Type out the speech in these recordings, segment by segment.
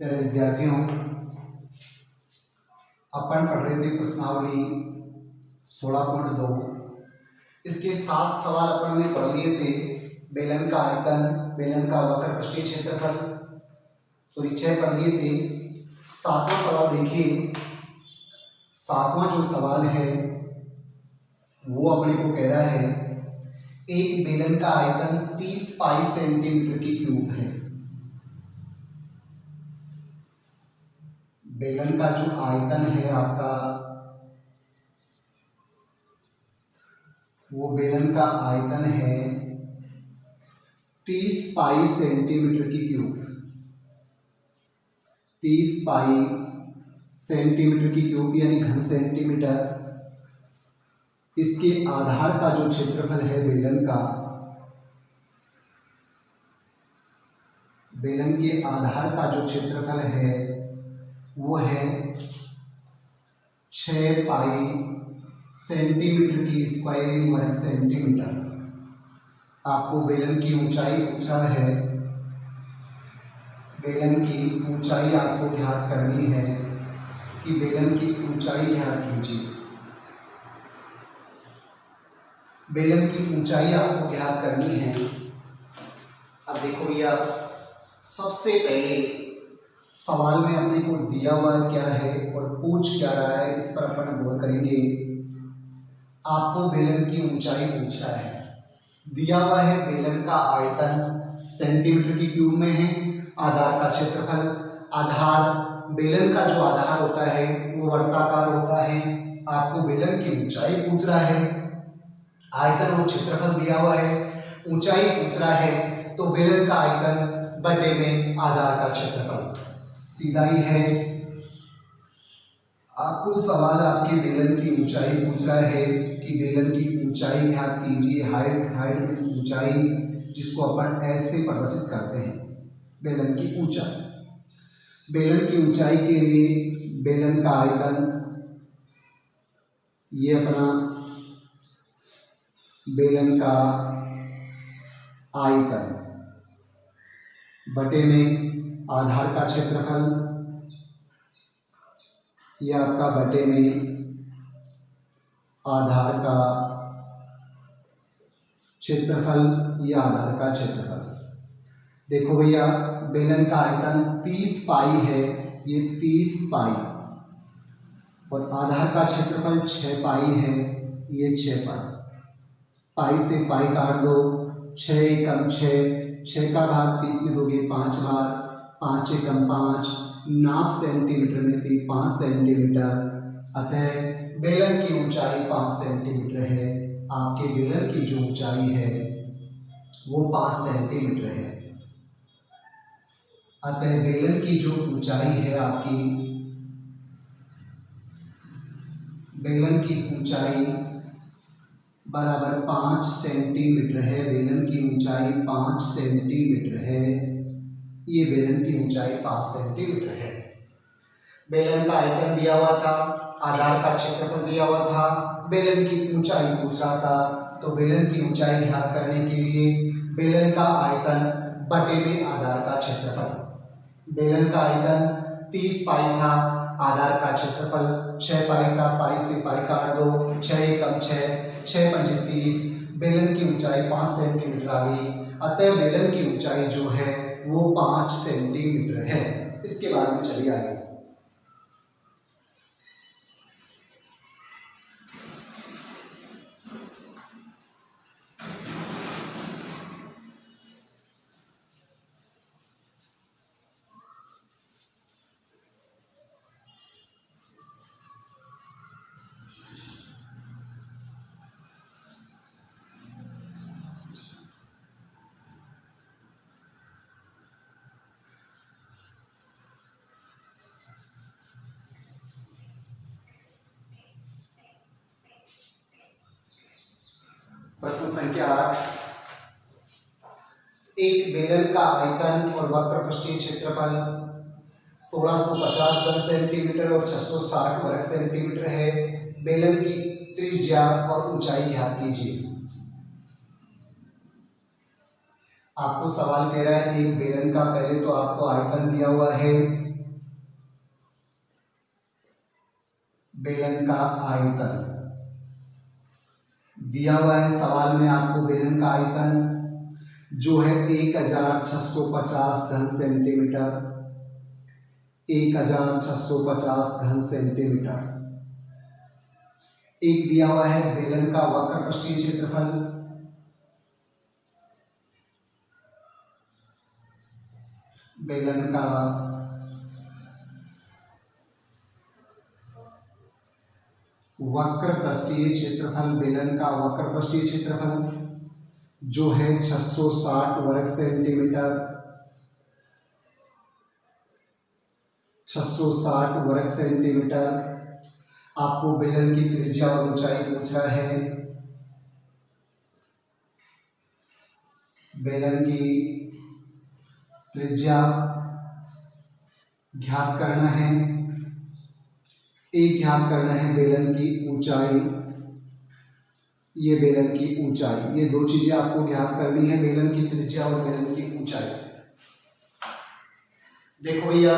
प्यारे विद्यार्थियों, अपन पढ़ रहे थे प्रश्नावली 16.2। इसके 7 सवाल अपन ने पढ़ लिए थे। बेलन का आयतन, बेलन का वक्र पृष्ठीय क्षेत्रफल, सॉरी 6 पढ़ लिए थे। 7वां सवाल देखिए। 7वां जो सवाल है वो अपने को कह रहा है एक बेलन का आयतन 30 पाई सेंटीमीटर की क्यूब है। बेलन का जो आयतन है आपका, वो बेलन का आयतन है 30 पाई सेंटीमीटर की क्यूब। 30 पाई सेंटीमीटर की क्यूब यानी घन सेंटीमीटर। इसके आधार का जो क्षेत्रफल है बेलन का, बेलन के आधार का जो क्षेत्रफल है वो है 6 पाई सेंटीमीटर की स्क्वायर वर्ग सेंटीमीटर। आपको बेलन की ऊंचाई पूछा है। बेलन की ऊंचाई आपको ज्ञात करनी है कि बेलन की ऊंचाई ज्ञात कीजिए। बेलन की ऊंचाई आपको ज्ञात करनी है। अब देखो भैया, सबसे पहले सवाल में अपने को दिया हुआ क्या है और पूछ क्या रहा है, इस पर अपन गौर करेंगे। आपको बेलन की ऊंचाई पूछा है। दिया हुआ है बेलन का आयतन सेंटीमीटर की क्यूब में है। आधार का क्षेत्रफल, आधार बेलन का जो आधार होता है वो वर्ताकार होता है। आपको बेलन की ऊंचाई पूछ रहा है। आयतन और क्षेत्रफल दिया हुआ है, ऊंचाई पूछ रहा है, तो बेलन का आयतन बटे में आधार का क्षेत्रफल, सीधा ही है। आपको सवाल आपके बेलन की ऊंचाई पूछ रहा है कि बेलन की ऊंचाई ज्ञात कीजिए। हाइट इस ऊंचाई, जिसको अपन एस से प्रदर्शित करते हैं, बेलन की ऊंचाई। बेलन की ऊंचाई के लिए बेलन का आयतन, ये अपना बेलन का आयतन बटे में आधार का क्षेत्रफल, यह आपका बटे में आधार का क्षेत्रफल, यह आधार का क्षेत्रफल। देखो भैया, बेलन का आयतन 30 पाई है, ये 30 पाई, और आधार का क्षेत्रफल 6 पाई है, ये 6 पाई। पाई से पाई काट दो, 6 एकम 6, 6 का भाग 30 में दोगे 5 बार, 5 एकम 5, नाप सेंटीमीटर में थी 5 सेंटीमीटर। अतः बेलन की ऊंचाई 5 सेंटीमीटर है। आपके बेलन की जो ऊंचाई है वो 5 सेंटीमीटर है। अतः बेलन की जो ऊंचाई है आपकी, बेलन की ऊंचाई बराबर 5 सेंटीमीटर है। बेलन की ऊंचाई 5 सेंटीमीटर है। ये बेलन की ऊंचाई 5 सेंटीमीटर है। बेलन का आयतन दिया हुआ था, आधार का क्षेत्रफल दिया हुआ था, बेलन की ऊंचाई पूछ रहा था, तो बेलन की ऊंचाई ज्ञात करने के लिए बेलन का आयतन बटे में आधार का क्षेत्रफल। बेलन का आयतन 30 पाई था, आधार का क्षेत्रफल 6 पाई था। पाई से पाई काट दो, 6 एकम 6, 6 पंजे 30। बेलन की ऊंचाई 5 सेंटीमीटर आ गई। अतः बेलन की ऊंचाई जो है वो 5 सेंटीमीटर है। इसके बाद में चलिए आगे। प्रश्न संख्या 8। एक बेलन का आयतन और वक्र पृष्ठीय क्षेत्रफल 1650 वर्ग सेंटीमीटर और 660 वर्ग सेंटीमीटर है। बेलन की त्रिज्या और ऊंचाई ज्ञात कीजिए। आपको सवाल कह रहा है एक बेलन का, पहले तो आपको आयतन दिया हुआ है बेलन का आयतन दिया हुआ है सवाल में आपको। बेलन का आयतन जो है 1650 घन सेंटीमीटर, 1650 घन सेंटीमीटर। एक दिया हुआ है बेलन का वक्र पृष्ठीय क्षेत्रफल, बेलन का वक्र पृष्ठीय क्षेत्रफल, बेलन का वक्र पृष्ठीय क्षेत्रफल जो है 660 वर्ग सेंटीमीटर, 660 वर्ग सेंटीमीटर। आपको बेलन की त्रिज्या और ऊंचाई पूछ रहा है। बेलन की त्रिज्या ज्ञात करना है, एक ज्ञात करना है बेलन की ऊंचाई, ये बेलन की ऊंचाई। ये दो चीजें आपको ज्ञात करनी है, बेलन की त्रिज्या और बेलन की ऊंचाई। देखो भैया,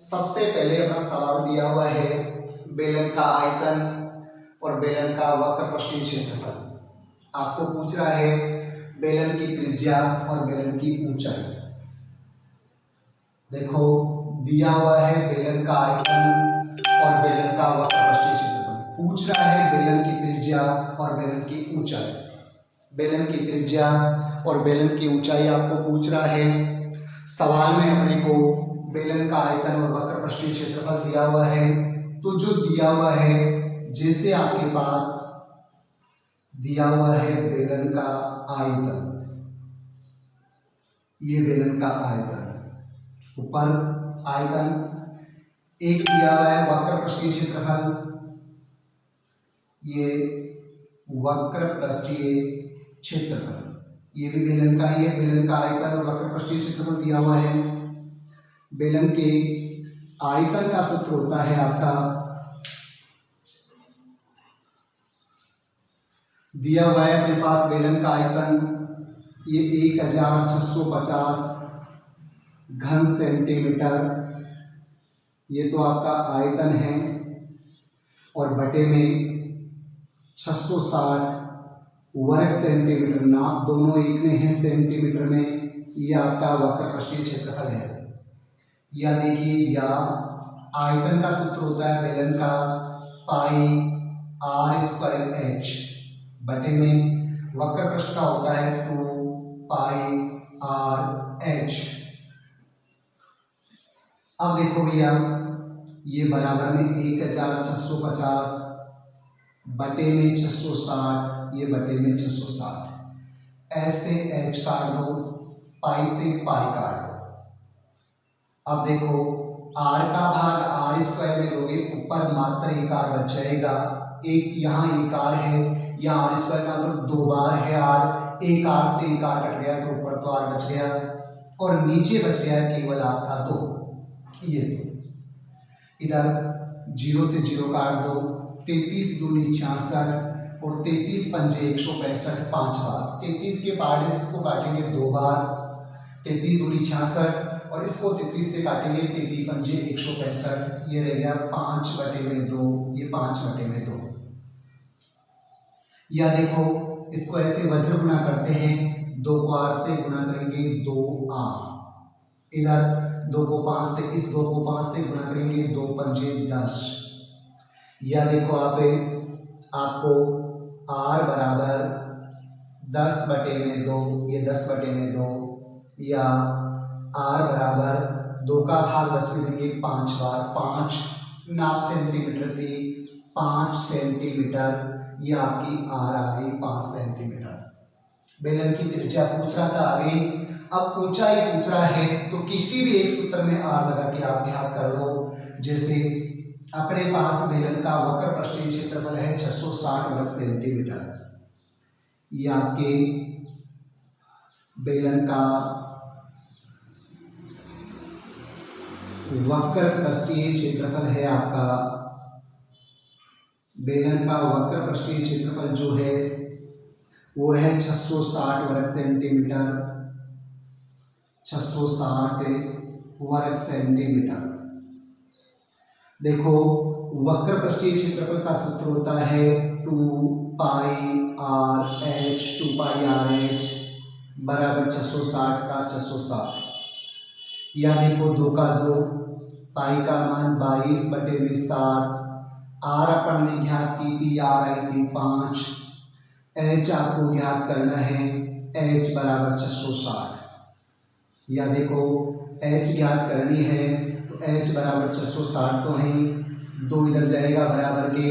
सबसे पहले अपना सवाल दिया हुआ है बेलन का आयतन और बेलन का वक्र पृष्ठीय क्षेत्रफल। आपको पूछ रहा है बेलन की त्रिज्या और बेलन की ऊंचाई। देखो दिया हुआ है बेलन का आयतन और बेलन का वक्र पृष्ठीय क्षेत्रफल, पूछ रहा है बेलन की त्रिज्या और बेलन की ऊंचाई। बेलन की त्रिज्या और बेलन की ऊंचाई आपको पूछ रहा है। सवाल में अपने को बेलन का आयतन और वक्र पृष्ठीय क्षेत्रफल दिया हुआ है, तो जो दिया हुआ है, जैसे आपके पास दिया हुआ है बेलन का आयतन, ये बेलन का आयतन, ऊपर आयतन, एक दिया हुआ है वक्र पृष्ठीय क्षेत्रफल, ये वक्र पृष्ठीय क्षेत्रफल, ये भी बेलन का ही है। बेलन का आयतन और वक्र पृष्ठीय क्षेत्रफल दिया हुआ है। बेलन के आयतन का सूत्र होता है आपका, दिया हुआ है अपने पास बेलन का आयतन, ये 1650 घन सेंटीमीटर, ये तो आपका आयतन है, और बटे में 660 वर्ग सेंटीमीटर, नाप दोनों एक में है सेंटीमीटर में, ये आपका वक्र पृष्ठीय क्षेत्रफल है। या देखिए, या आयतन का सूत्र होता है बेलन का पाई r² h, बटे में वक्र पृष्ठ का होता है 2 पाई r h। अब देखो भैया, ये बराबर में 1650 बटे में 660, ये बटे में 660, ऐसे h काट दो, पाई से पाई काट दो। अब देखो r का भाग r² में दोगे, ऊपर मात्र एक r बच जाएगा, एक यहाँ एक r है, यहाँ r² का मतलब 2 बार है r, एक r से एक r कट गया तो ऊपर तो r बच गया, और नीचे बच गया केवल आपका 2, ये 2। इधर 0 से 0 काट दो, 33 दूनी 66 और 33 पंजे 165, 5 बार। 33 के पार्ट इसको काटेंगे 2 बार, 33 दूनी 66 और इसको 33 से काटेंगे, 33 पंजे 165, ये रह गया 5/2, ये 5/2। या देखो, इसको ऐसे वज्र गुणा करते हैं, 2 को r से गुणा करेंगे 2r, इधर 2 को 5 से, इस 2 को 5 से गुणा करेंगे, 2 पंजे 10। या देखो आपको r बराबर 10/2, ये 10/2, या r बराबर 2 का भाग 10 में देंगे 5 बार, 5 नाप सेंटीमीटर थी, 5 सेंटीमीटर, ये आपकी r आ गई 5 सेंटीमीटर। बेलन की त्रिज्या पूछ रहा था आगे, अब ऊंचाई पूछ रहा है, तो किसी भी एक सूत्र में r लगा के आप ज्ञात कर लो। जैसे अपने पास बेलन का वक्र पृष्ठीय क्षेत्रफल है 660 वर्ग सेंटीमीटर, ये आपके बेलन का वक्र पृष्ठीय क्षेत्रफल है। आपका बेलन का वक्र पृष्ठीय क्षेत्रफल जो है वो है 660 वर्ग सेंटीमीटर, 660 वर्ग सेंटीमीटर। देखो वक्र पृष्ठीय क्षेत्रफल का सूत्र होता है 2 पाई आर एच, 2 पाई आर एच बराबर 660 का 660। या देखो 2 का 2, पाई का मान 22/7, आर अपन ने ज्ञात की थी, आर आई थी 5, एच आपको ज्ञात करना है, एच बराबर 660। या देखो एच ज्ञात करनी है तो एच बराबर 660 तो है, 2 इधर जाएगा बराबर के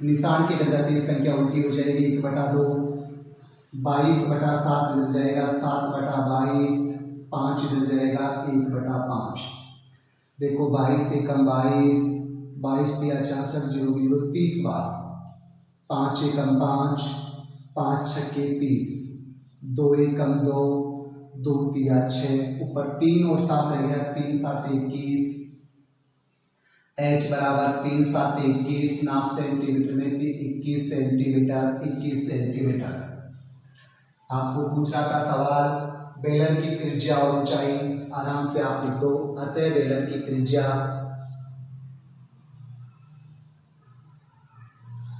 निशान की इधर जाती संख्या उल्टी हो जाएगी, 1/2, 22/7 इधर जाएगा, 7/22, 5 इधर जाएगा, 1/5। देखो 22 से कम 22, 22 दिया 66, 0 0 30 बार, 5 से कम 5, 5 छक्के 30, 2 एक कम 2, 2 दिया 6, ऊपर 3 और 7 रह गया, 3 7 21, एच बराबर 3 7 21, नाप सेंटीमीटर में थी 21 सेंटीमीटर, 21 सेंटीमीटर। आपको पूछ रहा था सवाल बेलन की त्रिज्या और ऊंचाई, आराम से आप लिख दो, अतः बेलन की त्रिज्या,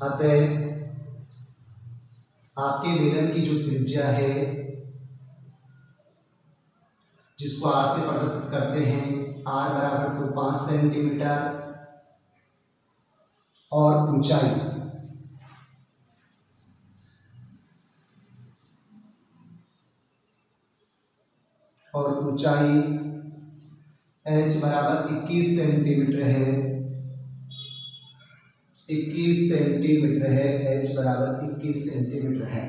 अतः आपके बेलन की जो त्रिज्या है जिसको आर से प्रदर्शित करते हैं, आर बराबर तो 5 सेंटीमीटर और ऊंचाई h बराबर 21 सेंटीमीटर है, 21 सेंटीमीटर है, h बराबर 21 सेंटीमीटर है।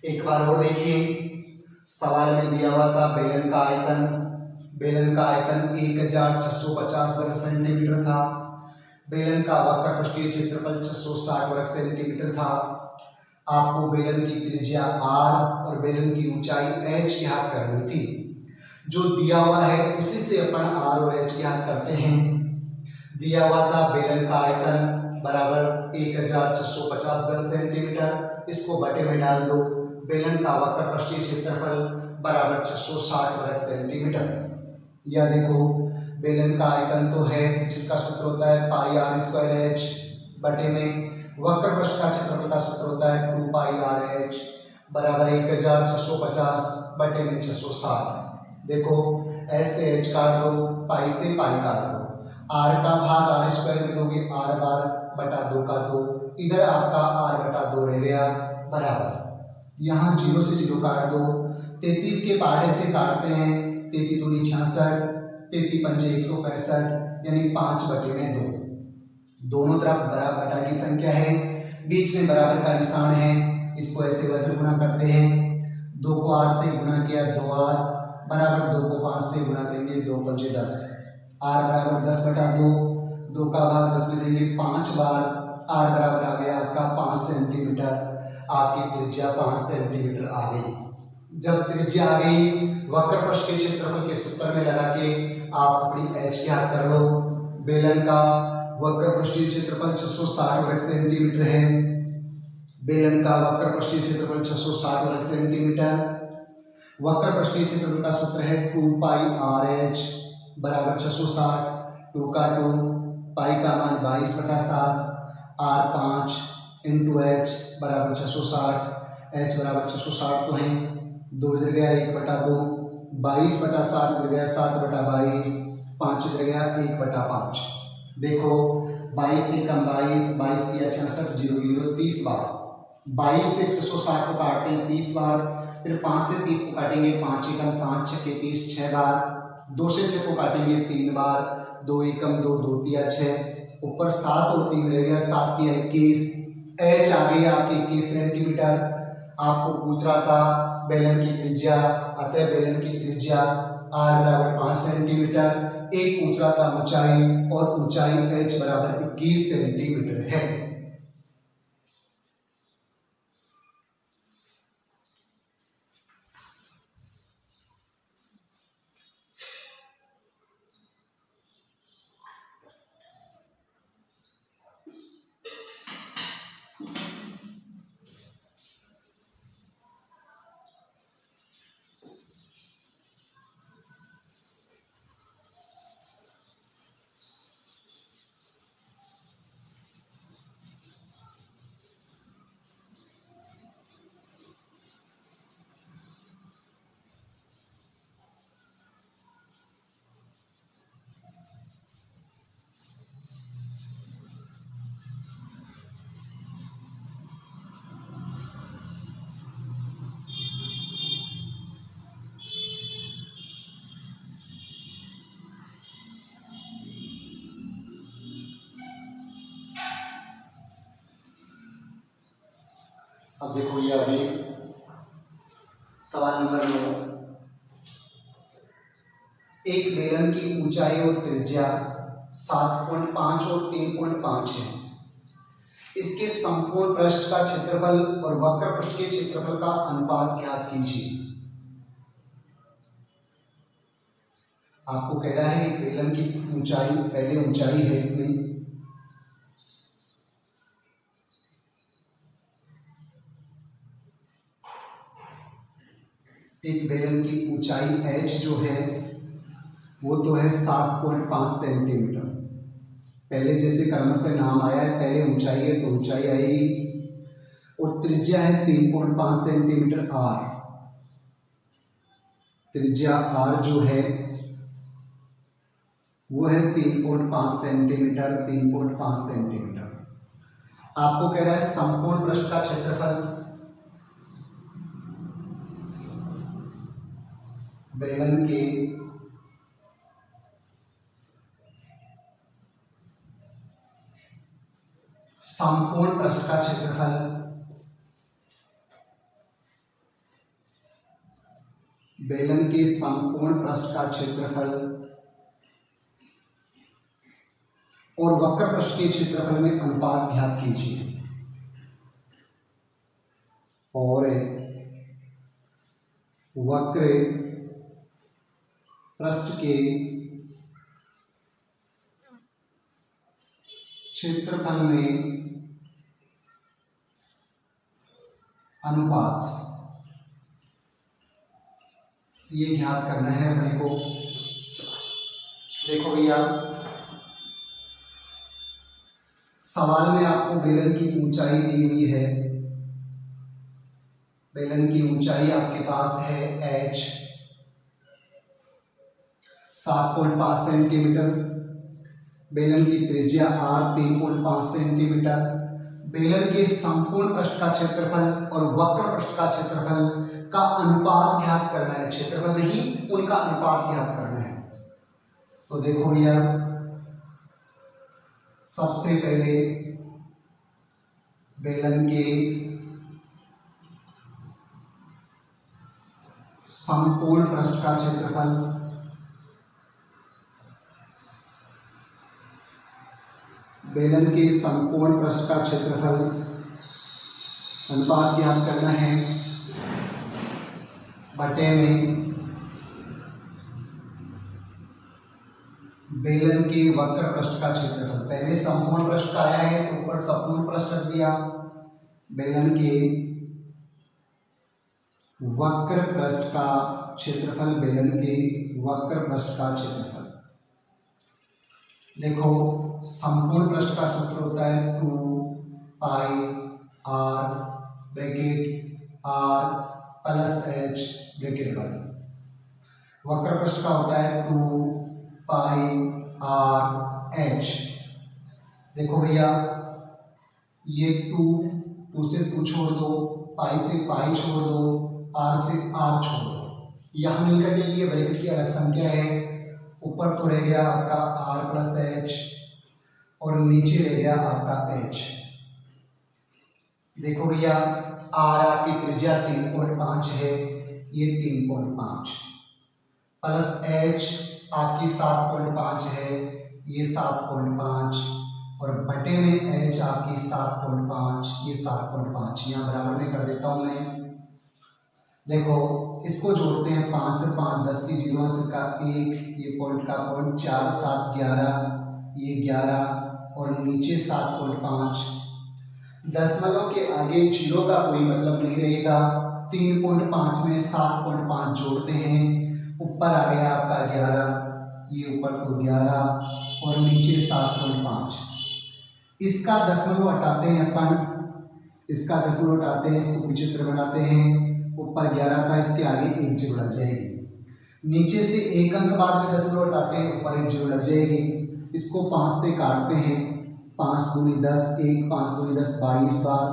एक बार और देखिए, सवाल में दिया हुआ था बेलन का आयतन 1650 वर्ग सेंटीमीटर था, बेलन का वक्र पृष्ठीय क्षेत्रफल 660 वर्ग सेंटीमीटर था। आपको बेलन की त्रिज्या r और बेलन की ऊंचाई h ज्ञात करनी थी। जो दिया हुआ है उसी से अपन r और h ज्ञात करते हैं। दिया हुआ था बेलन का आयतन बराबर 1650 वर्ग सेंटीमीटर, इसको बटे में डाल दो, बेलन का वक्र पृष्ठीय क्षेत्रफल बराबर 660 वर्ग सेंटीमीटर। या देखो बेलन का आयतन तो है जिसका सूत्र होता है पाई आर स्क्वायर एच, बटे में वक्र पृष्ठ का क्षेत्रफल का सूत्र होता है 2 पाई आर एच बराबर 1650 बटे में 660। देखो एस से एच काट दो, पाई से पाई काट दो, आर का भाग आर स्क्वायर में दोगे, आर बार बटा 2 का 2, इधर आपका आर बटा 2 रह गया बराबर, यहाँ 0 से 0 काट दो, 33 के पहाड़े से काटते हैं, 33 दूनी 66, 33 पंजे 165, यानी 5 बटे में 2। दोनों तरफ बराबर बटा की संख्या है, बीच में बराबर का निशान है, इसको ऐसे वज्र गुणा करते हैं, 2 को r से गुणा किया 2r बराबर 2 को 5 से गुणा करेंगे, 2 पंजे 10, r बराबर 10 बटा 2, 2 का भाग 10 में देंगे 5 बार, r बराबर आ गया आपका 5 सेंटीमीटर। आपकी त्रिज्या 5 सेंटीमीटर आ गई। जब त्रिज्या आ गई, वक्र पृष्ठ के क्षेत्रफल के सूत्र में लगा के आप अपनी h ज्ञात कर लो। बेलन का वक्र पृष्ठीय क्षेत्रफल 660 वर्ग सेंटीमीटर है, बेलन का वक्र पृष्ठीय क्षेत्रफल 660 वर्ग सेंटीमीटर। वक्र पृष्ठीय क्षेत्रफल का सूत्र है 2 पाई आर एच बराबर 660, 2 का 2, पाई का मान 22/7, आर 5 इंटू एच बराबर 660, एच बराबर 660 तो है, 2 इधर गया 1/2, 22/7 इधर गया 7/22, 5 इधर गया 1/5। देखो 22 से कम 22, 22 दिया 66, 0 0 30 बार, 22 से 660 को काटते हैं 30 बार, फिर 5 से 30 को काटेंगे, 5 एकम 5 छक्के 30 6 बार, 2 से 6 को काटेंगे 3 बार, 2 एकम 2, 2 तिया 6, ऊपर 7 और 3 रह गया, 7 तिया 21, एच आ गई आपकी 21 सेंटीमीटर। आपको पूछ रहा था बेलन की त्रिज्या, अतः बेलन की त्रिज्या r बराबर 5 सेंटीमीटर। एक पूछ रहा था ऊंचाई, और ऊंचाई h बराबर 21 सेंटीमीटर है। अब देखो ये अभी सवाल नंबर 9। एक बेलन की ऊंचाई और त्रिज्या 7.5 और 3.5 है। इसके संपूर्ण पृष्ठ का क्षेत्रफल और वक्र पृष्ठ के क्षेत्रफल का अनुपात ज्ञात कीजिए। आपको कह रहा है एक बेलन की ऊंचाई, पहले ऊंचाई है इसमें, एक बेलन की ऊंचाई h जो है वो तो है 7.5 सेंटीमीटर। पहले जैसे क्रमशः नाम आया है, पहले ऊंचाई है तो ऊंचाई आएगी, और त्रिज्या है 3.5 सेंटीमीटर r। त्रिज्या r जो है वो है 3.5 सेंटीमीटर, 3.5 सेंटीमीटर। आपको कह रहा है संपूर्ण पृष्ठ का क्षेत्रफल, बेलन के संपूर्ण पृष्ठ का क्षेत्रफल, बेलन के संपूर्ण पृष्ठ का क्षेत्रफल और वक्र पृष्ठ के क्षेत्रफल में अनुपात ज्ञात कीजिए। और वक्र पृष्ठ के क्षेत्रफल में अनुपात, ये ज्ञात करना है अपने को। देखो भैया सवाल में आपको बेलन की ऊंचाई दी हुई है। बेलन की ऊंचाई आपके पास है h 7.5 सेंटीमीटर, बेलन की त्रिज्या r 3.5 सेंटीमीटर, बेलन के संपूर्ण पृष्ठ का क्षेत्रफल और वक्र पृष्ठ का क्षेत्रफल का अनुपात ज्ञात करना है। क्षेत्रफल नहीं, उनका अनुपात ज्ञात करना है। तो देखो भैया सबसे पहले बेलन के संपूर्ण पृष्ठ का क्षेत्रफल, बेलन के संपूर्ण पृष्ठ का क्षेत्रफल अनुपात ज्ञात करना है बटे में बेलन के वक्र पृष्ठ का क्षेत्रफल। पहले संपूर्ण पृष्ठ का आया है तो ऊपर संपूर्ण पृष्ठ रख दिया, बेलन के वक्र पृष्ठ का क्षेत्रफल, बेलन के वक्र पृष्ठ का क्षेत्रफल। देखो संपूर्ण पृष्ठ का सूत्र होता है 2 पाई r bracket r plus h bracket वाली। वक्र पृष्ठ का होता है 2 पाई r h। देखो भैया ये 2 से 2 छोड़ दो, पाई से पाई छोड़ दो, r से r छोड़ दो, यहाँ नहीं कटेगी, ये ब्रैकेट की अलग संख्या है। ऊपर तो रह गया आपका r प्लस h और नीचे रह गया आपका h। देखो भैया r आपकी त्रिज्या 3.5 है, ये 3.5 प्लस h आपकी 7.5 है, ये 7.5 और बटे में h आपकी 7.5, ये 7.5। यहाँ बराबर में कर देता हूँ मैं। देखो इसको जोड़ते हैं, 5 से 5 10 की 0 से का 1, ये पॉइंट का पॉइंट, 4 7 11, ये 11 और नीचे 7.5। दशमलव के आगे 0 का कोई मतलब नहीं रहेगा। 3.5 में 7.5 जोड़ते हैं, ऊपर आ गया आपका 11, ये ऊपर तो 11 और नीचे 7.5। इसका दशमलव हटाते हैं अपन, इसका दशमलव हटाते हैं, इसको विचित्र बनाते हैं। ऊपर 11 था, इसके आगे 1 जीरो लग जाएगी। नीचे से 1 अंक बाद में दशमलव हटाते हैं, ऊपर 1 जीरो लग जाएगी। इसको 5 से काटते हैं, 5 दूनी 10, 1 5 दूनी 10 22 बार।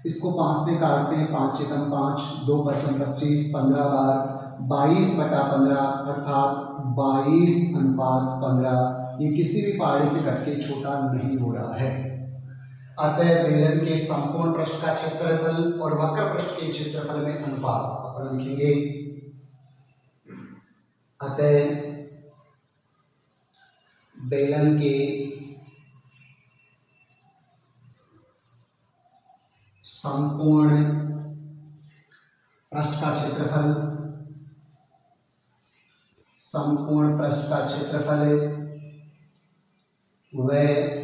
इसको 5 से काटते हैं, 5 एकम 5, 2 पचम 25, 15 बार, 22/15 अर्थात 22:15। ये किसी भी पहाड़ी से कट के छोटा नहीं हो रहा है। अतः बेलन के संपूर्ण पृष्ठ का क्षेत्रफल और वक्र पृष्ठ के क्षेत्रफल में अनुपात अपन लिखेंगे। अतः बेलन के संपूर्ण पृष्ठ का क्षेत्रफल, संपूर्ण पृष्ठ का क्षेत्रफल वह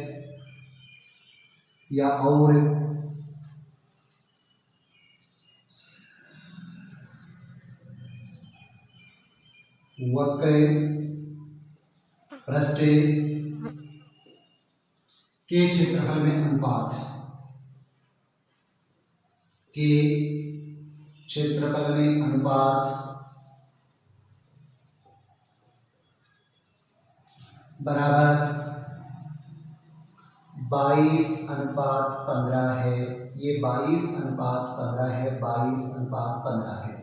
या और वक्र पृष्ठ के क्षेत्रफल में अनुपात, के क्षेत्रफल में अनुपात बराबर 22:15 है। ये 22:15 है, 22:15 है।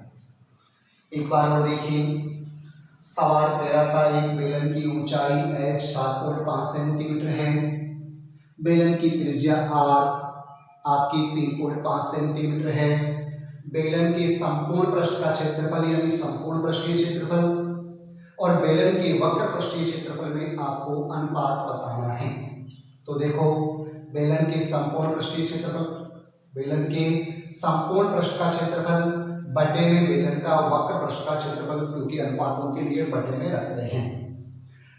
एक बार और देखिए, सवाल दे रहा था एक बेलन की ऊंचाई h 7.5 सेंटीमीटर है, बेलन की त्रिज्या r आपकी 3.5 सेंटीमीटर है, बेलन के संपूर्ण पृष्ठ का क्षेत्रफल यानी संपूर्ण पृष्ठीय क्षेत्रफल और बेलन के वक्र पृष्ठीय क्षेत्रफल में आपको अनुपात बताना है। तो देखो, बेलन के संपूर्ण पृष्ठीय क्षेत्रफल, बेलन के संपूर्ण पृष्ठ का क्षेत्रफल बटे में बेलन का वक्र पृष्ठ का क्षेत्रफल, क्योंकि अनुपातों के लिए बटे में रखते हैं।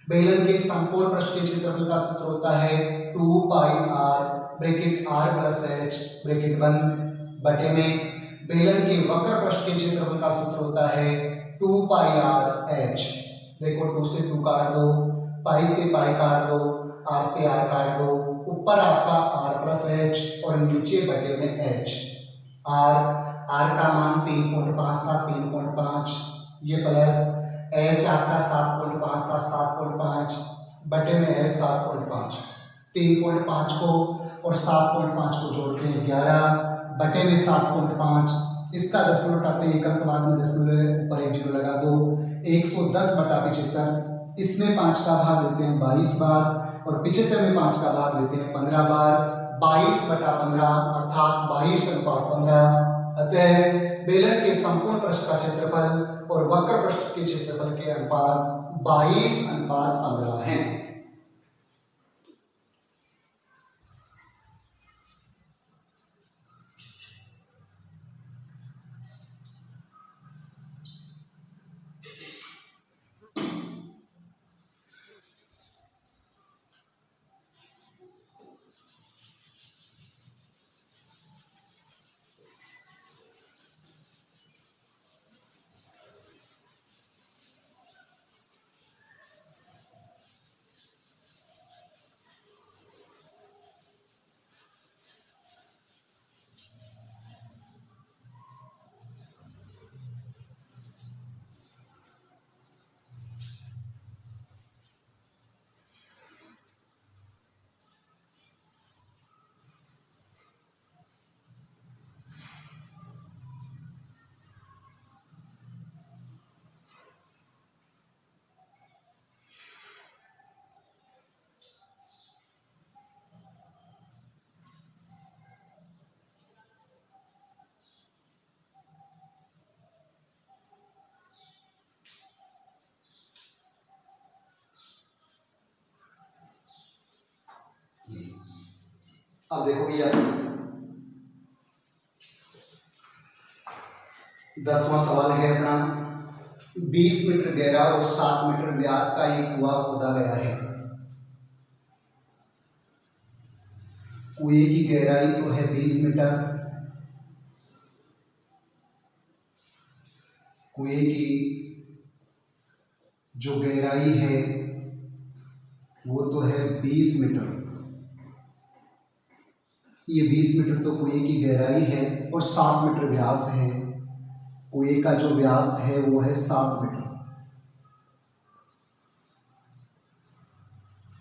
बेलन के संपूर्ण पृष्ठ के क्षेत्रफल का सूत्र होता है 2 पाई r bracket r plus h bracket बंद बटे में बेलन के वक्र पृष्ठ के क्षेत्रफल का सूत्र होता है 2 पाई r h। देखो 2 से 2 काट दो, पाई से पाई काट दो, r से r काट दो, ऊपर आपका r प्लस h और नीचे बटे में h। r का मान 3.5 था, 3.5, ये प्लस h आपका 7.5 था, 7.5 बटे में h 7.5, 3.5 को और 7.5 को जोड़ते हैं 11 बटे में 7.5, इसका दशमलव उठाते हैं, एक अंक बाद में दशमलव ऊपर एक जीरो लगा दो, 110/75, इसमें 5 का भाग देते हैं 22 बार और 75 में 5 का भाग देते हैं 15 बार, 22/15 अर्थात 22:15। अतः बेलन के संपूर्ण पृष्ठ का क्षेत्रफल और वक्र पृष्ठ के क्षेत्रफल के अनुपात 22:15 है। अब देखो भैया 10वां सवाल है अपना, 20 मीटर गहरा और 7 मीटर व्यास का एक कुआं खोदा गया है। कुएं की गहराई तो है 20 मीटर, कुएं की जो गहराई है वो तो है 20 मीटर। ये 20 मीटर तो कुएं की गहराई है और 7 मीटर व्यास है। कुएं का जो व्यास है वो है 7 मीटर,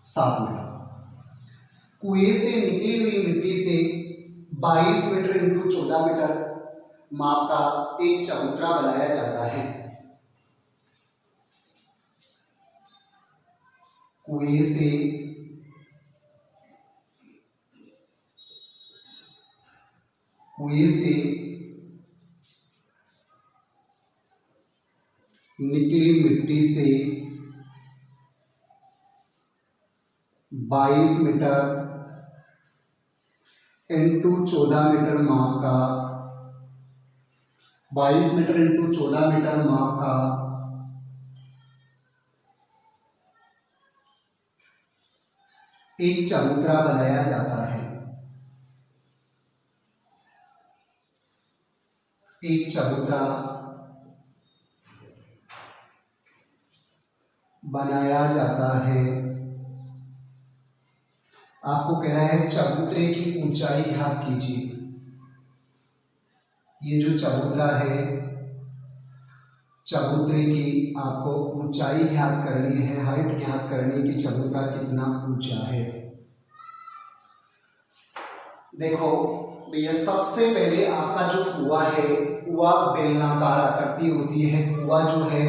7 मीटर। कुएं से निकली हुई मिट्टी से 22 मीटर इंटू 14 मीटर माप का एक चबूतरा बनाया जाता है। कुएं से कुएं से निकली मिट्टी से 22 मीटर इंटू 14 मीटर माप का 22 मीटर इंटू 14 मीटर माप का एक चबूतरा बनाया जाता है। एक चबूतरा बनाया जाता है। आपको कह रहा है चबूतरे की ऊंचाई ज्ञात कीजिए। ये जो चबूतरा है, चबूतरे की आपको ऊंचाई ज्ञात करनी है, हाइट ज्ञात करनी है कि चबूतरा कितना ऊंचा है। देखो भैया, सबसे पहले आपका जो कुआं है, कुआं बेलनाकार आकृति होती है। कुआं जो है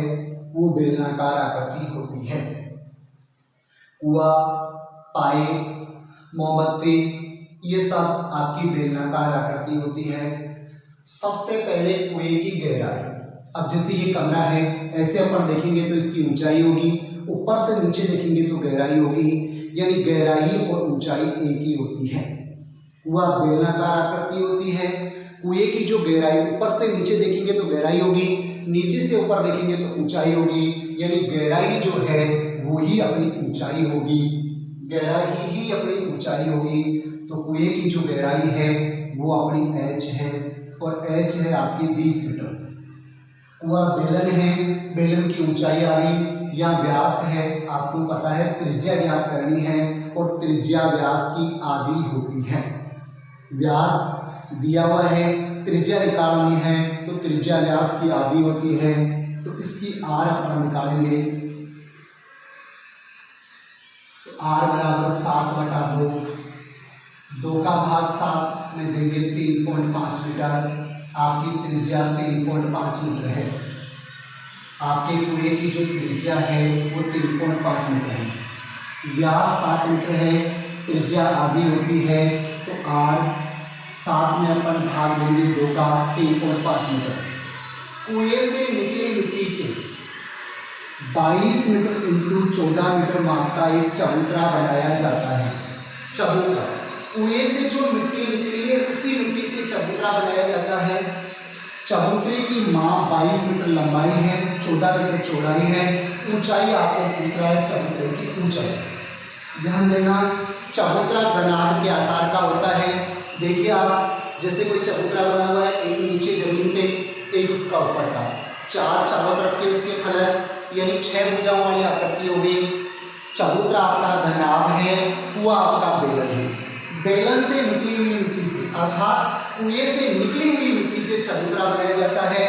वो बेलनाकार आकृति होती है। कुआं, पाइप, मोमबत्ती, ये सब आपकी बेलनाकार आकृति होती है। सबसे पहले कुएं की गहराई, अब जैसे ये कमरा है, ऐसे अपन देखेंगे तो इसकी ऊंचाई होगी, ऊपर से नीचे देखेंगे तो गहराई होगी, यानी गहराई और ऊंचाई एक ही होती है। कुआं बेलनाकार आकृति होती है। कुएं की जो गहराई, ऊपर से नीचे देखेंगे तो गहराई होगी, नीचे से ऊपर देखेंगे तो ऊंचाई होगी, यानी गहराई जो है वो ही अपनी ऊंचाई होगी। गहराई ही अपनी ऊंचाई होगी। तो कुएं की जो गहराई है वो अपनी एच है, और एच है आपकी 20 मीटर। कुआं बेलन है, बेलन की ऊंचाई आ गई, या व्यास है, आपको पता है त्रिज्या ज्ञात करनी है, और त्रिज्या व्यास की आधी होती है। व्यास दिया हुआ है, त्रिज्या निकालनी है, तो त्रिज्या व्यास की आधी होती है। तो इसकी आर अपन निकालेंगे, तो आर बराबर 7/2, 2 का भाग 7 में देंगे 3.5 मीटर। आपकी त्रिज्या 3.5 मीटर है। आपके कुएं की जो त्रिज्या है वो 3.5 मीटर है। व्यास 7 मीटर है, त्रिज्या आधी होती है, तो आर 7 में अपन भाग देंगे 2 का 3.5 मीटर। कुएं से निकली मिट्टी से 22 मीटर इंटू 14 मीटर माप का एक चबूतरा बनाया जाता है। चबूतरा, कुएं से जो मिट्टी निकली है उसी मिट्टी से चबूतरा बनाया जाता है। चबूतरे की माप 22 मीटर लंबाई है, 14 मीटर चौड़ाई है। ऊंचाई आपको पूछ रहा है चबूतरे की ऊंचाई। ध्यान देना, चबूतरा घनाभ के आकार का होता है। देखिए आप, जैसे कोई चबूतरा बना हुआ है, एक नीचे जमीन पे, एक उसका ऊपर का, 4 चारों तरफ के उसके फलक, यानी 6 भुजाओं वाली आकृति हो गई। चबूतरा आपका घनाभ है, कुआं आपका बेलन है। बेलन से निकली हुई मिट्टी से, अर्थात कुएं से निकली हुई मिट्टी से चबूतरा बनाया जाता है।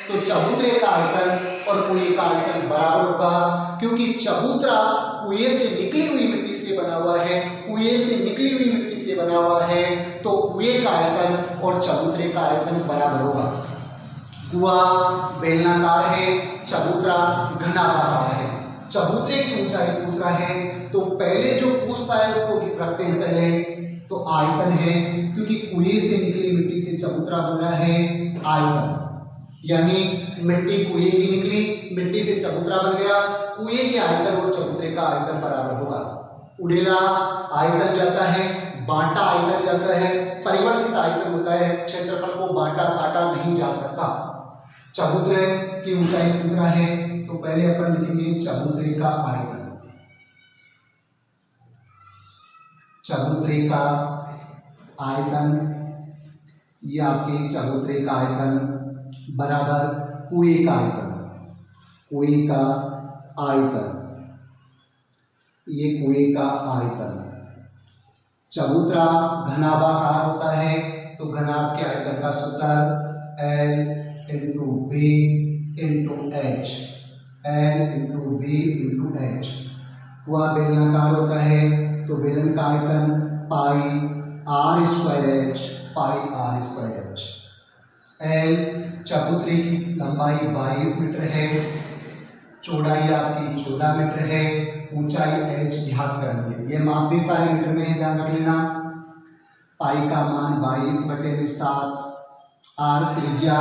तो चबूतरे का आयतन और कुएं का आयतन बराबर होगा, क्योंकि चबूतरा कुएं से निकली हुई मिट्टी से बना हुआ है। कुएं से निकली हुई मिट्टी से बना हुआ है, तो कुएं का आयतन और चबूतरे का आयतन बराबर होगा। कुआं बेलनाकार है, चबूतरा घनाभाकार है। चबूतरे की ऊंचाई पूछ रहा है, तो पहले जो पूछता है उसको रखते हैं पहले, तो आयतन है, क्योंकि कुएं से निकली मिट्टी से चबूतरा बन रहा है। आयतन यानी मिट्टी कुएं की निकली, मिट्टी से चबूतरा बन गया, कुएं के आयतन और चबूतरे का आयतन बराबर होगा। उड़ेला आयतन जाता है, बांटा आयतन जाता है, परिवर्तित आयतन होता है। क्षेत्रफल को बांटा काटा नहीं जा सकता। चबूतरे की ऊंचाई पूछ रहा है, तो पहले अपन लिखेंगे चबूतरे का आयतन। चबूतरे का आयतन, ये आपके चबूतरे का आयतन बराबर कुएं का आयतन। कुएं का आयतन, ये कुएं का आयतन। चबूतरा घनाभाकार होता है, तो घनाभ के आयतन का सूत्र L into B into H, L into B into H. कुआं बेलनाकार होता है, तो बेलन का आयतन pi r square h, pi r square h. L चबूतरे की लंबाई 22 मीटर है, चौड़ाई आपकी 14 मीटर है, ऊंचाई h ज्ञात करनी है। ये माप भी सारे मीटर में है, ध्यान रख लेना। पाई का मान 22/7, आर त्रिज्या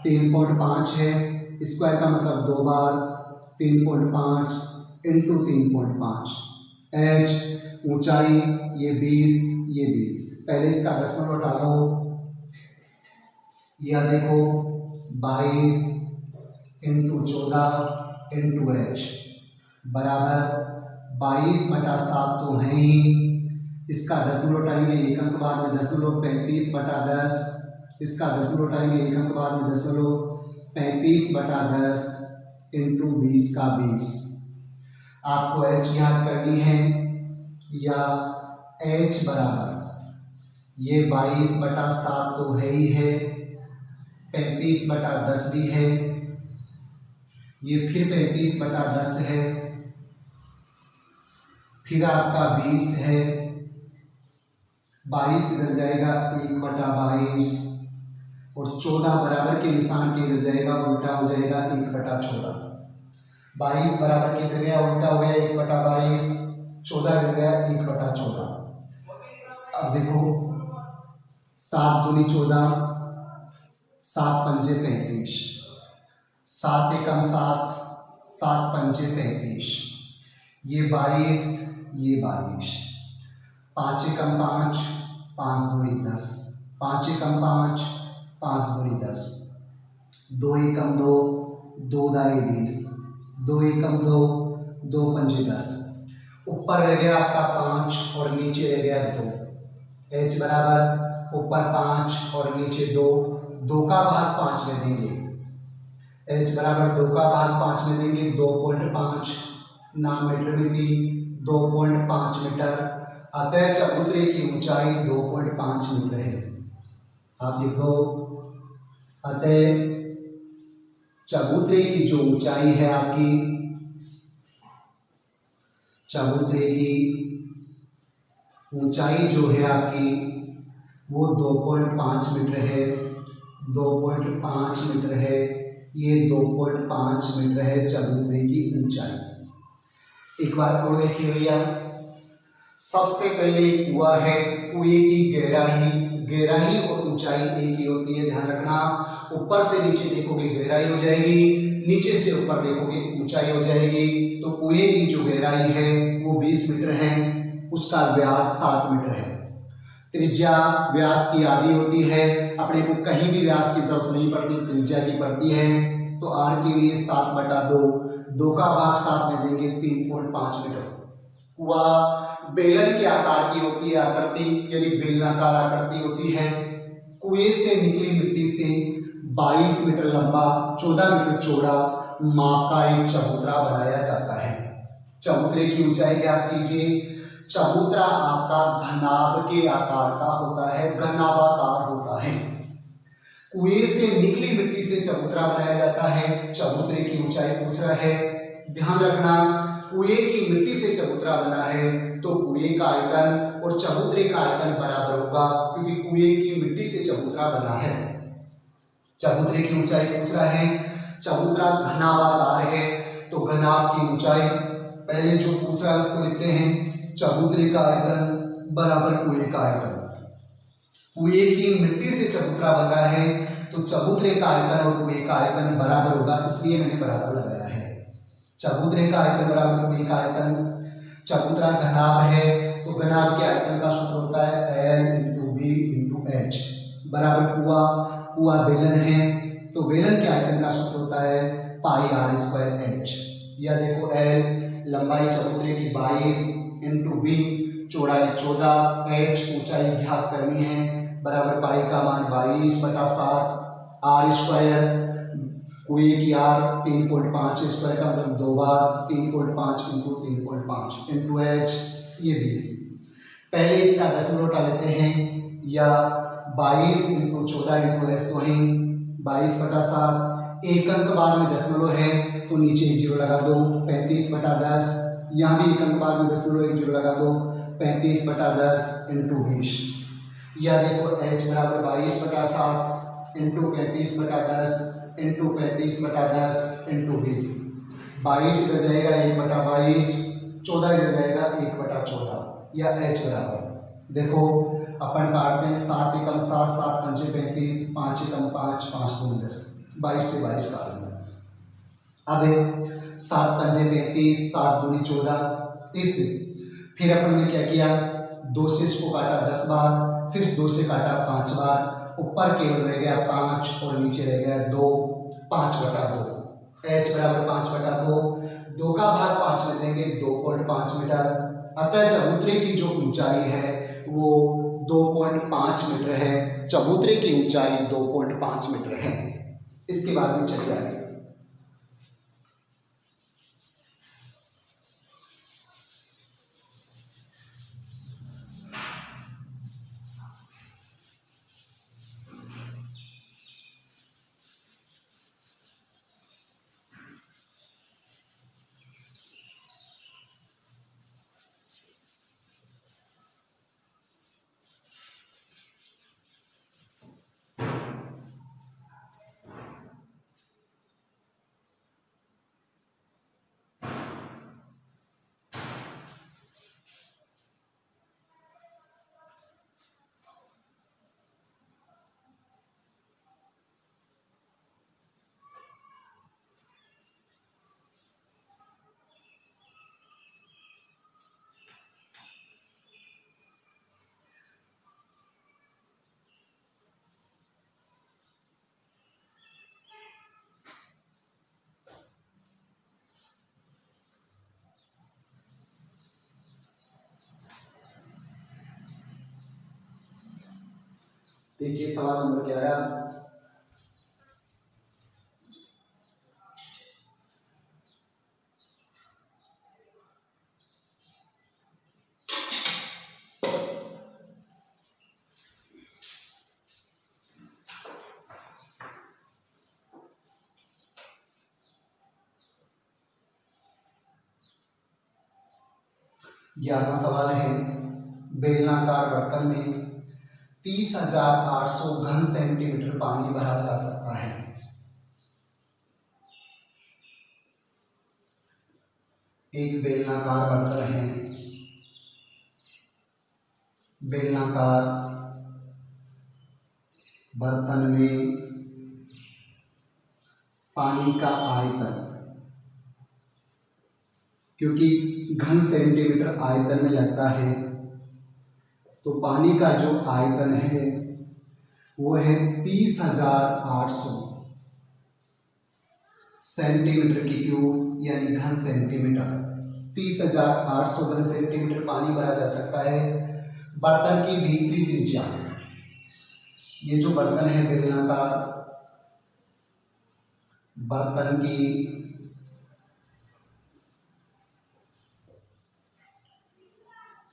3.5 है, स्क्वायर का मतलब 2 बार 3.5 इंटू 3.5, एच ऊंचाई ये 20 ये 20, पहले इसका दशमलव डालो, यह देखो 22 इंटू 14 इंटू एच बराबर 22/7 तो है ही, इसका दशमलव उठाएंगे एक अंक बाद में दशमलव 35/10, इसका दशमलव उठाएंगे एक अंक बाद में दशमलव 35/10 इंटू 20 का 20। आपको एच याद करनी है, या एच बराबर ये 22/7 तो है ही है, 35/10 भी है, ये फिर 35/10 है, फिर आपका 20 है, 22 इधर जाएगा 1/22 और 14 बराबर के निशान के इधर जाएगा, उल्टा हो जाएगा 1/14। 22 बराबर के इधर गया, उल्टा हो गया 1/22, 14 इधर गया 1/14। अब देखो 7 दूनी 14, 7 पंजे 35, 7 एकम 7, 7 पंजे 35, ये 22 ये 22, 5 एकम 5, 5 दूनी 10, 5 एकम 5, 5 दूनी 10, 2 एकम 2, 2 दाई 20, 2 एकम 2, 2 पंजे 10, ऊपर रह गया आपका 5 और नीचे रह गया 2, एच बराबर ऊपर 5 और नीचे 2, 2 का भाग 5 में देंगे, एच बराबर 2 का भाग 5 में देंगे, 2.5 नाम मीटर में थी 2.5 मीटर, अतः चबूतरे की ऊंचाई 2.5 मीटर है। आप लिख दो, अतः चबूतरे की जो ऊंचाई है आपकी, चबूतरे की ऊंचाई जो है आपकी वो 2.5 मीटर है, 2.5 मीटर है, ये 2.5 मीटर है चबूतरे की ऊंचाई। एक बार और देखिए भैया, सबसे पहले कुआं है, कुएं की गहराई और ऊंचाई एक ही होती है, ध्यान रखना। ऊपर से नीचे देखोगे गहराई हो जाएगी, नीचे से ऊपर देखोगे ऊंचाई हो जाएगी। तो कुएं की जो गहराई है वो 20 मीटर है, उसका व्यास 7 मीटर है। त्रिज्या व्यास की आधी होती है, अपने को कहीं भी व्यास की जरूरत नहीं पड़ती, त्रिज्या की पड़ती है। तो आर के लिए 7/2, 2 का भाग 7 में देंगे 3.5 मीटर। कुआं बेलन के आकार की होती है, आकृति यानी बेलनाकार आकृति होती है। कुएं से निकली मिट्टी से 22 मीटर लंबा 14 मीटर चौड़ा माप का एक चबूतरा बनाया जाता है। चबूतरे की ऊंचाई ज्ञात कीजिए। चबूतरा आपका घनाभ के आकार का होता है, घनाभाकार होता है। कुएं से निकली मिट्टी से चबूतरा बनाया जाता है। चबूतरे की ऊंचाई पूछ रहा है, ध्यान रखना। कुएं की मिट्टी से चबूतरा बना है तो कुएं का आयतन और चबूतरे का आयतन बराबर होगा, क्योंकि कुएं की मिट्टी से चबूतरा बना है। चबूतरे की ऊंचाई पूछ रहा है, चबूतरा घनाभाकार है तो घनाभ की ऊंचाई पहले जो पूछ रहा है उसको लिखते हैं, चबूतरे का आयतन बराबर कुएं का आयतन। कुएं की मिट्टी से चबूतरा बन रहा है तो चबूतरे का आयतन और कुएं का आयतन बराबर होगा, इसलिए मैंने बराबर लगाया है। चबूतरे का आयतन बराबर कुएं का आयतन। चबूतरा घनाभ है तो घनाभ के आयतन का सूत्र होता है L × B × H बराबर कुआं बेलन है तो बेलन के आयतन का सूत्र होता है πr²H। यह देखो L लंबाई चबूतरे की 22 × B चौड़ाई 14, H ऊंचाई ज्ञात करनी है, बराबर पाई का मान 22/7, r², कुएं की r 3.5, स्क्वायर का मतलब 2 बार 3.5 × 3.5 × H, ये 20। पहले इसका दशमलव उठा लेते हैं, या 22 × 14 × H तो है 22/7, एक अंक बाद में दशमलव है तो नीचे 1 जीरो लगा दो, 35/10, यहाँ भी एक अंक बाद में दशमलव 1 जीरो लगा दो, 35/10 × 20। यह देखो H बराबर 22/7 × 35/10 × 35/10 × 20। 22 इधर जाएगा 1/22, 14 इधर जाएगा 1/14, या H बराबर देखो अपन काटते हैं 7 एकम 7, 7 पंचे 35, 5 एकम 5, 5 दूनी 10, 22 से 22 काट दिया। अब 7 पंचे 35, 7 दूनी 14, इससे फिर अपन ने क्या किया, 2 से इसको काटा 10 बार, फिर 2 से काटा 5 बार, ऊपर केवल रह गया 5 और नीचे रह गया 2, 5/2, h बराबर 5/2, 2 का भाग 5 में देंगे 2.5 मीटर, अतः चबूतरे की जो ऊंचाई है वो 2.5 मीटर है, चबूतरे की ऊंचाई 2.5 मीटर है। इसके बाद में चलिए आगे। देखिए सवाल नंबर 11, सवाल है, बेलनाकार बर्तन में 30,800 घन सेंटीमीटर पानी भरा जा सकता है। एक बेलनाकार बर्तन है, बेलनाकार बर्तन में पानी का आयतन, क्योंकि घन सेंटीमीटर आयतन में लगता है तो पानी का जो आयतन है वो है 30,800 सेंटीमीटर की क्यूब यानी घन सेंटीमीटर। 30,800 घन सेंटीमीटर पानी भरा जा सकता है। बर्तन की भीतरी त्रिज्या, ये जो बर्तन है बेलनाकार, बर्तन की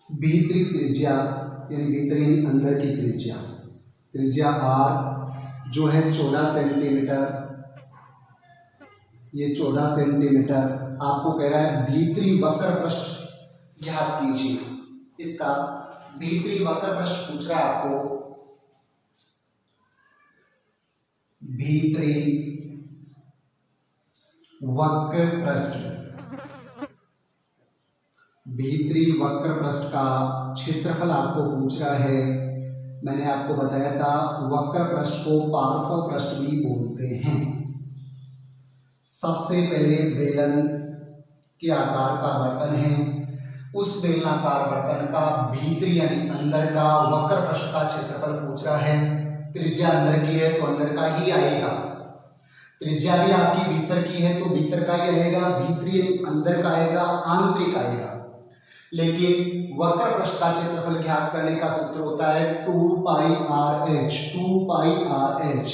भीतरी त्रिज्या यानी भीतरी अंदर की त्रिज्या, त्रिज्या r जो है 14 सेंटीमीटर, ये 14 सेंटीमीटर आपको कह रहा है भीतरी वक्र पृष्ठ ज्ञात कीजिए। इसका भीतरी वक्र पृष्ठ पूछ रहा है आपको, भीतरी वक्र पृष्ठ, भीतरी वक्र पृष्ठ का क्षेत्रफल आपको पूछ रहा है। मैंने आपको बताया था वक्र पृष्ठ को पार्श्व पृष्ठ भी बोलते हैं। सबसे पहले बेलन के आकार का बर्तन है, उस बेलनाकार बर्तन का भीतरी यानी अंदर का वक्र पृष्ठ का क्षेत्रफल पूछ रहा है। त्रिज्या अंदर की है तो अंदर का ही आएगा, त्रिज्या भी आपकी भीतर की है तो भीतर का ही आएगा, भीतरी यानी अंदर का आएगा, आंतरिक आएगा। लेकिन वक्र पृष्ठ का क्षेत्रफल ज्ञात करने का सूत्र होता है 2πRh, 2πRh।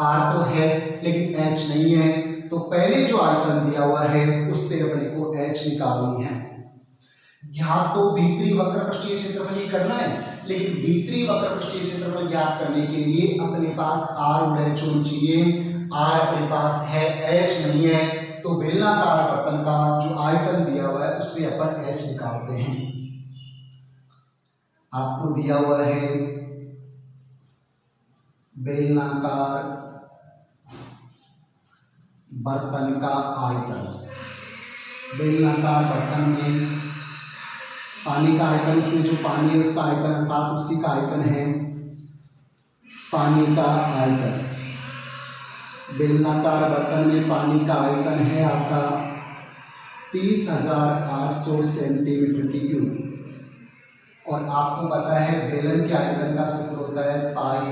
r तो है लेकिन h नहीं है, तो पहले जो आयतन दिया हुआ है उससे अपने को h निकालनी है। ज्ञात तो भीतरी वक्र पृष्ठीय क्षेत्रफल ही करना है, लेकिन भीतरी वक्र पृष्ठीय क्षेत्रफल ज्ञात करने के लिए अपने पास r और h होनी चाहिए। r अपने पास है, h नहीं है, तो बेलनाकार बर्तन का जो आयतन दिया हुआ है उससे अपन h निकालते हैं। आपको दिया हुआ है बेलनाकार बर्तन का आयतन, बेलनाकार बर्तन में पानी का आयतन, उसमें जो पानी है उसका आयतन अर्थात उसी का आयतन है पानी का आयतन। बेलनाकार बर्तन में पानी का आयतन है आपका 30,800 सेंटीमीटर की क्यूब। और आपको पता है बेलन के आयतन का सूत्र होता है pi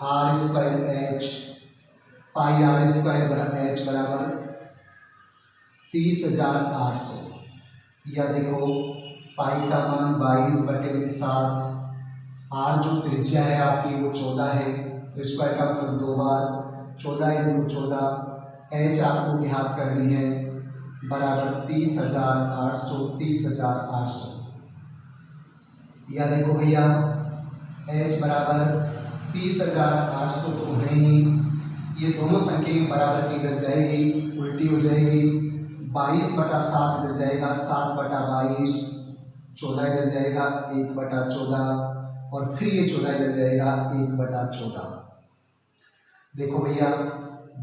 r square h, pi r square बराबर एच बराबर 30,800। या देखो पाई का मान 22/7, आर जो त्रिज्या है आपकी वो 14 है, तो स्क्वायर का मतलब 2 बार 14 × 14, एच आपको याद करनी है बराबर 30,800, 30,800। या देखो भैया एच बराबर 30,800 तो है ही, ये दोनों संख्या बराबर की इधर जाएगी, उल्टी हो जाएगी, 22/7 इधर जाएगा, 7/22, 14 इधर जाएगा 1/14, और फिर ये 14 इधर जाएगा 1/14। देखो भैया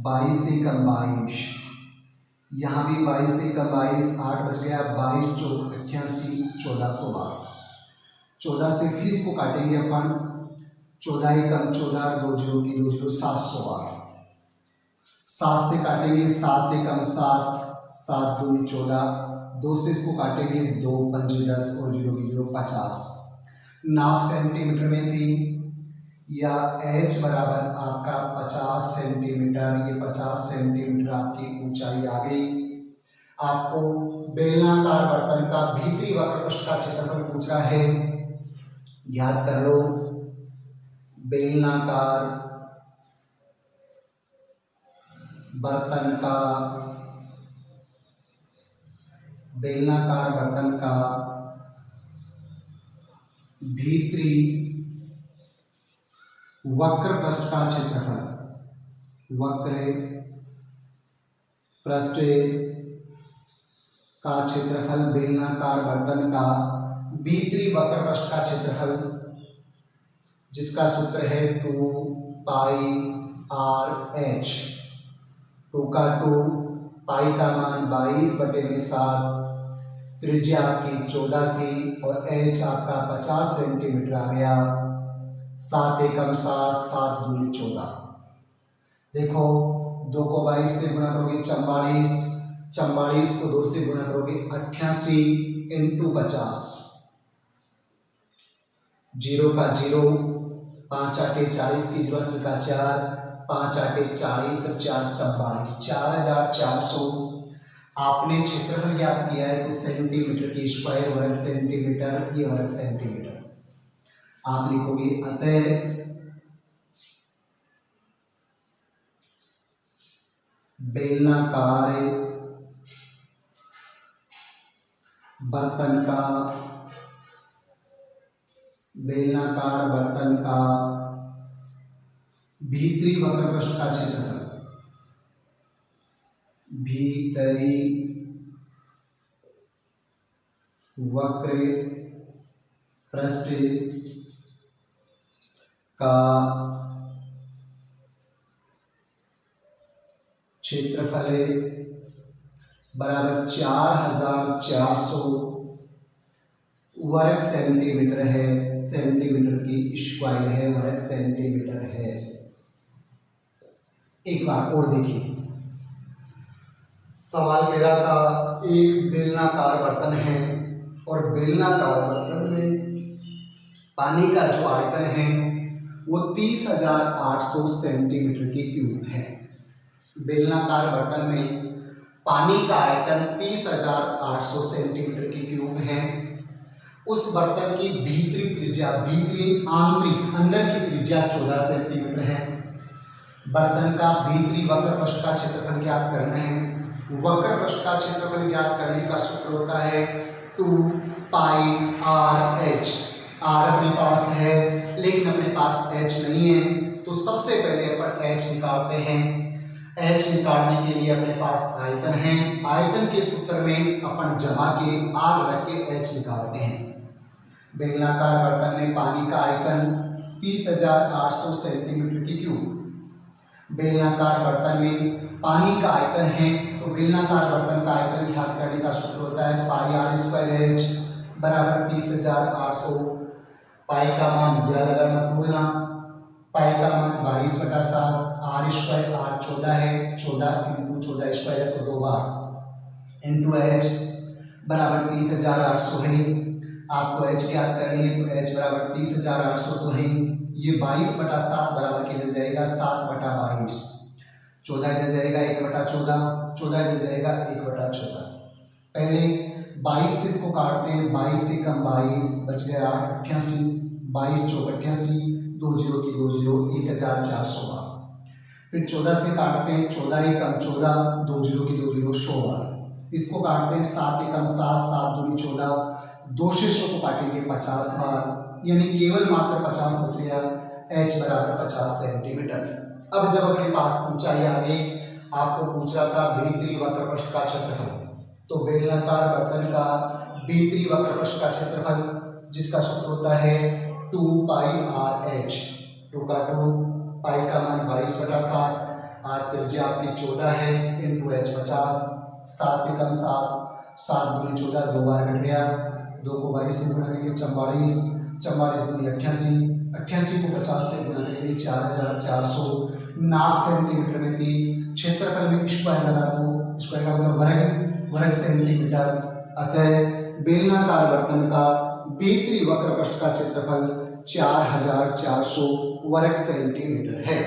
22 से कम 22, यहाँ भी 22 से कम 22, 8 बच गया, 22 चौक 88, 1412। 14 से फिर इसको काटेंगे अपन, 14 कम 14, 2 0 की 2 0, 708। 7 से काटेंगे, 7 कम 7, 7 2 14, 2 से इसको काटेंगे, 2 5 10 और 0 की 0, 50। नाप सेंटीमीटर में थी, या h बराबर आपका 50 सेंटीमीटर, ये 50 सेंटीमीटर आपकी ऊंचाई आ गई। आपको बेलनाकार बर्तन का भीतरी वक्र पृष्ठ का क्षेत्रफल पूछ रहा है, याद कर लो बेलनाकार बर्तन का, बेलनाकार बर्तन का भीतरी वक्र पृष्ठ का क्षेत्रफल, वक्र पृष्ठ का क्षेत्रफल, बेलनाकार बर्तन का भीतरी वक्र पृष्ठ का क्षेत्रफल, जिसका सूत्र है 2 पाई आर एच। 2 का 2, पाई का मान 22/7, त्रिज्या आपकी 14 थी और एच आपका 50 सेंटीमीटर आ गया, 7 एकम 7, 7 दूनी 14। देखो 2 को 22 से गुणा करोगे 44, 44 को 2 से गुणा करोगे 88 × 50, 0 का 0, 5 8 40 की 0 का 4, 5 8 40 और 4 44, 4400। आपने क्षेत्रफल ज्ञात किया है तो सेंटीमीटर की स्क्वायर, वर्ग सेंटीमीटर, ये वर्ग सेंटीमीटर। आप लिखोगे अतः बेलनाकार बर्तन का, बेलनाकार बर्तन का भीतरी वक्र पृष्ठ का क्षेत्रफल, भीतरी वक्र पृष्ठ का क्षेत्रफल बराबर 4400 वर्ग सेंटीमीटर है, सेंटीमीटर की स्क्वायर है, वर्ग सेंटीमीटर है। एक बार और देखिए, सवाल मेरा था एक बेलनाकार बर्तन है और बेलनाकार बर्तन में पानी का जो आयतन है वो 30,800 सेंटीमीटर की क्यूब है। बेलनाकार बर्तन में पानी का आयतन 30,800 सेंटीमीटर की क्यूब है। उस बर्तन की भीतरी त्रिज्या, भीतरी आंतरिक अंदर की त्रिज्या 14 सेंटीमीटर है। बर्तन का भीतरी वक्र पृष्ठ का क्षेत्रफल ज्ञात करना है। वक्र पृष्ठ का क्षेत्रफल ज्ञात करने का सूत्र होता है 2 पाई आर एच। आर अपने पास है लेकिन अपने पास एच नहीं है, तो सबसे पहले अपन एच निकालते हैं। एच निकालने के लिए अपने पास आयतन है, आयतन के सूत्र में अपन जमा के आर रख के एच निकालते हैं। बेलनाकार बर्तन में पानी का आयतन 30,800 सेंटीमीटर की क्यूब। बेलनाकार बर्तन में पानी का आयतन है तो बेलनाकार बर्तन का आयतन ज्ञात करने का सूत्र होता है पाई आर स्क्वायर एच बराबर 30,800। पाई का मान यह लगन मत भूलना, पाई का मान 22/7। आर स्क्वायर आर 14 है, 14 इंटू 14 स्क्वायर है तो 2 बार इंटू एच बराबर 30,800 है। आपको एच याद करनी है तो एच बराबर 30,800 तो है। ये 22/7 बराबर क्या हो जाएगा 7/22। 14 इधर जाएगा 1/14, 14 इधर जाएगा 1/14। पहले 22 से इसको काटते हैं, 22 से कम 22 बच गया 8, 88, 22 चौक 88, 2 0 की 2 0, 1400 बार। फिर 14 से काटते हैं, 14 ही कम 14, 2 0 की 2 0, 100 बार। इसको काटते हैं 7 एकम 7, 7 दूनी 14, 2 से 100 को काटेंगे 50 बार, यानी केवल मात्र 50 बच गया। h बराबर 50 सेंटीमीटर। अब जब अपने पास ऊंचाई आ गई, आपको पूछ रहा था भीतरी वक्रपृष्ठ का क्षेत्रफल, तो बेलनाकार बर्तन का भीतरी वक्रपृष्ठ का क्षेत्रफल जिसका सूत्र होता है 2 पाई आर एच। 2 का 2, पाई का मान 22/7, आर त्रिज्या आपकी 14 है इंटू एच 50, 7 एकम 7, 7 दूनी 14, 2 बार कट गया, 2 को 22 से गुणा करेंगे 44, 44 दूनी 88, 88 को 50 से गुणा करेंगे 4400। नाप सेंटीमीटर में थी, क्षेत्रफल में स्क्वायर लगा दो, स्क्वायर का मतलब वर्ग सेंटीमीटर। अतः बेलनाकार बर्तन का भीतरी वक्रपृष्ठ का क्षेत्रफल 4400 वर्ग सेंटीमीटर है।